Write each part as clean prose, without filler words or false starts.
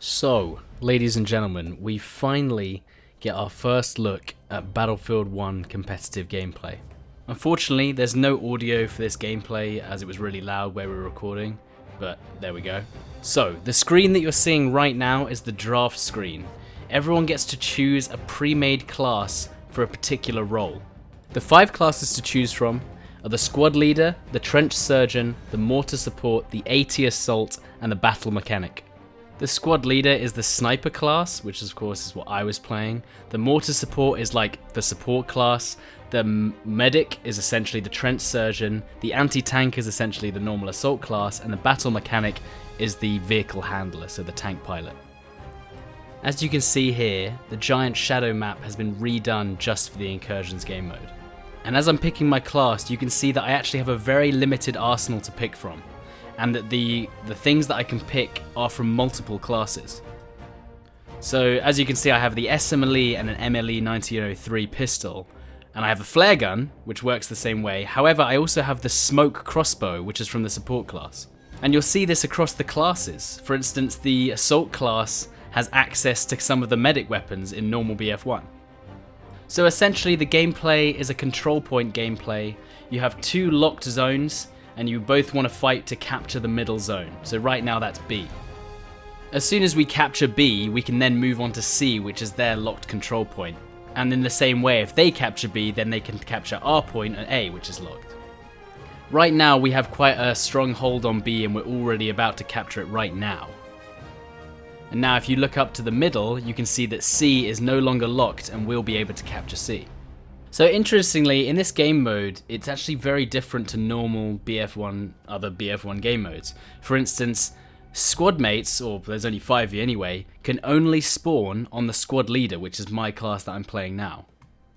So, ladies and gentlemen, we finally get our first look at Battlefield 1 competitive gameplay. Unfortunately, there's no audio for this gameplay as it was really loud where we were recording, but there we go. So, the screen that you're seeing right now is the draft screen. Everyone gets to choose a pre-made class for a particular role. The 5 classes to choose from are the Squad Leader, the Trench Surgeon, the Mortar Support, the AT Assault, and the Battle Mechanic. The Squad Leader is the Sniper class, which of course is what I was playing. The Mortar Support is like the support class. The Medic is essentially the Trench Surgeon. The Anti-Tank is essentially the normal Assault class. And the Battle Mechanic is the Vehicle Handler, so the Tank Pilot. As you can see here, the giant shadow map has been redone just for the Incursions game mode. And as I'm picking my class, you can see that I actually have a very limited arsenal to pick from, and that the things that I can pick are from multiple classes. So as you can see, I have the SMLE and an MLE 1903 pistol, and I have a flare gun, which works the same way. However, I also have the smoke crossbow, which is from the support class. And you'll see this across the classes. For instance, the assault class has access to some of the medic weapons in normal BF1. So essentially the gameplay is a control point gameplay. You have 2 locked zones, and you both want to fight to capture the middle zone. So right now that's B. As soon as we capture B, we can then move on to C, which is their locked control point. And in the same way, if they capture B, then they can capture our point at A, which is locked. Right now we have quite a strong hold on B, and we're already about to capture it right now. And now if you look up to the middle, you can see that C is no longer locked and we'll be able to capture C. So interestingly, in this game mode, it's actually very different to normal BF1, other BF1 game modes. For instance, squad mates, or there's only 5 of you anyway, can only spawn on the Squad Leader, which is my class that I'm playing now.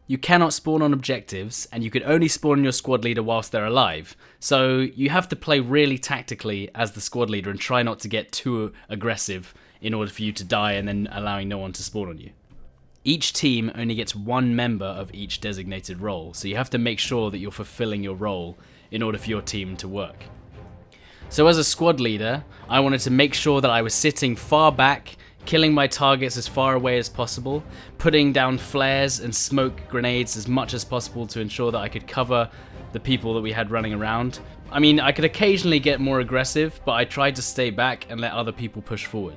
You cannot spawn on objectives, and you can only spawn your Squad Leader whilst they're alive. So you have to play really tactically as the Squad Leader and try not to get too aggressive in order for you to die and then allowing no one to spawn on you. Each team only gets 1 member of each designated role, so you have to make sure that you're fulfilling your role in order for your team to work. So as a Squad Leader, I wanted to make sure that I was sitting far back, killing my targets as far away as possible, putting down flares and smoke grenades as much as possible to ensure that I could cover the people that we had running around. I mean, I could occasionally get more aggressive, but I tried to stay back and let other people push forward.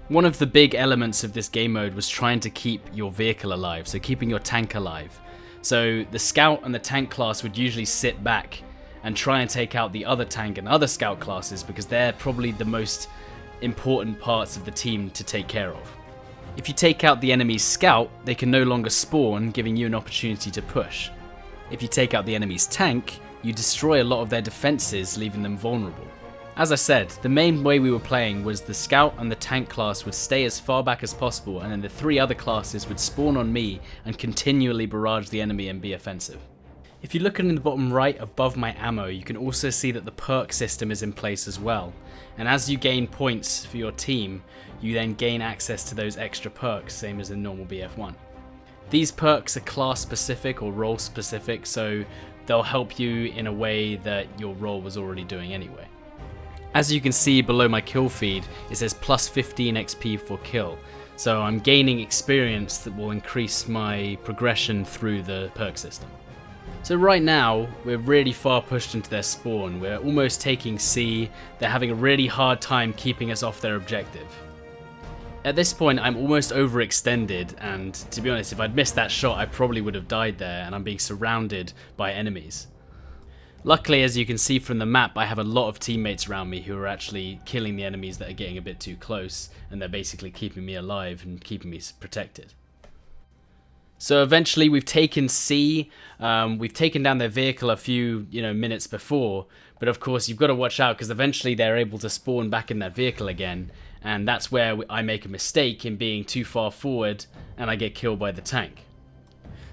One of the big elements of this game mode was trying to keep your vehicle alive, so keeping your tank alive. So the scout and the tank class would usually sit back and try and take out the other tank and other scout classes because they're probably the most important parts of the team to take care of. If you take out the enemy's scout, they can no longer spawn, giving you an opportunity to push. If you take out the enemy's tank, you destroy a lot of their defenses, leaving them vulnerable. As I said, the main way we were playing was the scout and the tank class would stay as far back as possible, and then the 3 other classes would spawn on me and continually barrage the enemy and be offensive. If you look in the bottom right above my ammo, you can also see that the perk system is in place as well. And as you gain points for your team, you then gain access to those extra perks, same as in normal BF1. These perks are class specific or role specific, so they'll help you in a way that your role was already doing anyway. As you can see below my kill feed, it says plus 15 XP for kill. So I'm gaining experience that will increase my progression through the perk system. So right now, we're really far pushed into their spawn. We're almost taking C. They're having a really hard time keeping us off their objective. At this point, I'm almost overextended, and to be honest, if I'd missed that shot, I probably would have died there, and I'm being surrounded by enemies. Luckily, as you can see from the map, I have a lot of teammates around me who are actually killing the enemies that are getting a bit too close, and they're basically keeping me alive and keeping me protected. So eventually we've taken C, we've taken down their vehicle a few minutes before, but of course you've got to watch out because eventually they're able to spawn back in that vehicle again, and that's where I make a mistake in being too far forward and I get killed by the tank.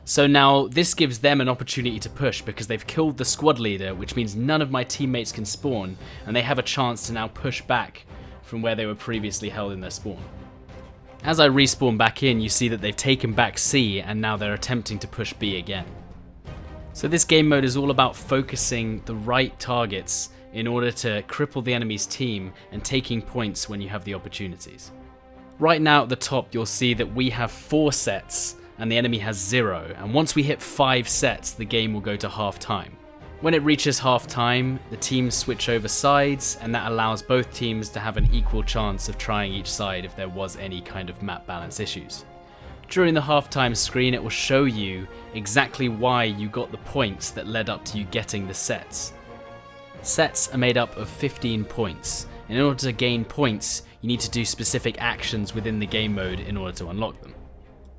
So now this gives them an opportunity to push because they've killed the Squad Leader, which means none of my teammates can spawn, and they have a chance to now push back from where they were previously held in their spawn. As I respawn back in, you see that they've taken back C, and now they're attempting to push B again. So this game mode is all about focusing the right targets in order to cripple the enemy's team and taking points when you have the opportunities. Right now at the top you'll see that we have 4 sets and the enemy has 0, and once we hit 5 sets the game will go to half time. When it reaches half time, the teams switch over sides, and that allows both teams to have an equal chance of trying each side if there was any kind of map balance issues. During the halftime screen it will show you exactly why you got the points that led up to you getting the sets. Sets are made up of 15 points, and in order to gain points you need to do specific actions within the game mode in order to unlock them.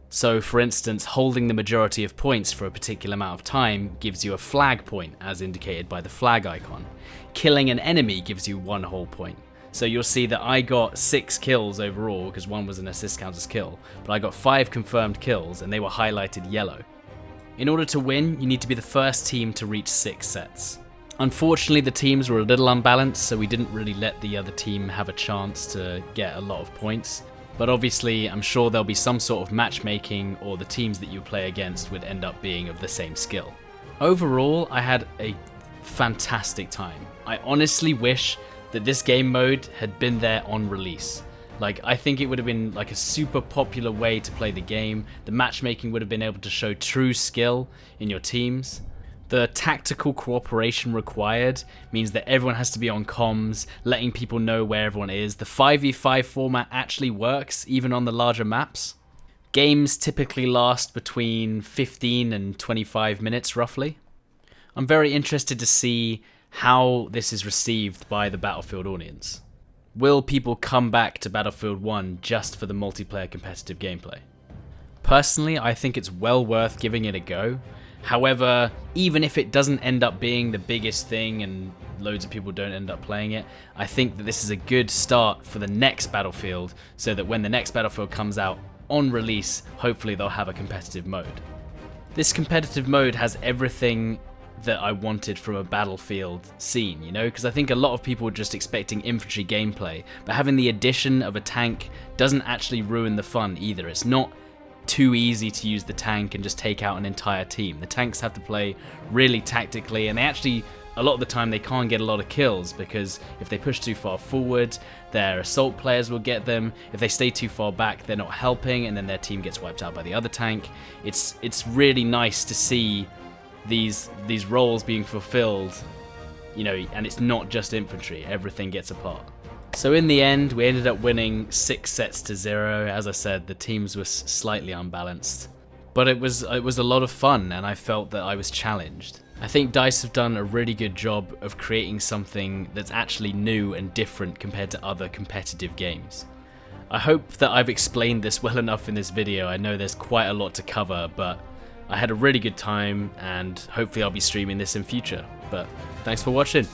So for instance, holding the majority of points for a particular amount of time gives you a flag point as indicated by the flag icon. Killing an enemy gives you 1 whole point. So you'll see that I got 6 kills overall because 1 was an assist count as kill, but I got 5 confirmed kills and they were highlighted yellow. In order to win, you need to be the first team to reach 6 sets. Unfortunately the teams were a little unbalanced, so we didn't really let the other team have a chance to get a lot of points. But obviously I'm sure there'll be some sort of matchmaking, or the teams that you play against would end up being of the same skill. Overall, I had a fantastic time. I honestly wish that this game mode had been there on release. Like, I think it would have been like a super popular way to play the game. The matchmaking would have been able to show true skill in your teams. The tactical cooperation required means that everyone has to be on comms, letting people know where everyone is. The 5v5 format actually works, even on the larger maps. Games typically last between 15 and 25 minutes, roughly. I'm very interested to see how this is received by the Battlefield audience. Will people come back to Battlefield 1 just for the multiplayer competitive gameplay? Personally, I think it's well worth giving it a go. However, even if it doesn't end up being the biggest thing and loads of people don't end up playing it, I think that this is a good start for the next Battlefield, so that when the next Battlefield comes out on release, hopefully they'll have a competitive mode. This competitive mode has everything that I wanted from a Battlefield scene, you know, because I think a lot of people are just expecting infantry gameplay, but having the addition of a tank doesn't actually ruin the fun either. It's not too easy to use the tank and just take out an entire team. The tanks have to play really tactically, and they actually, a lot of the time, they can't get a lot of kills because if they push too far forward, their assault players will get them. If they stay too far back, they're not helping, and then their team gets wiped out by the other tank. It's really nice to see these roles being fulfilled, you know, and it's not just infantry. Everything gets a part. So in the end, we ended up winning 6 sets to 0. As I said, the teams were slightly unbalanced. But it was a lot of fun, and I felt that I was challenged. I think DICE have done a really good job of creating something that's actually new and different compared to other competitive games. I hope that I've explained this well enough in this video. I know there's quite a lot to cover, but I had a really good time, and hopefully I'll be streaming this in future. But thanks for watching.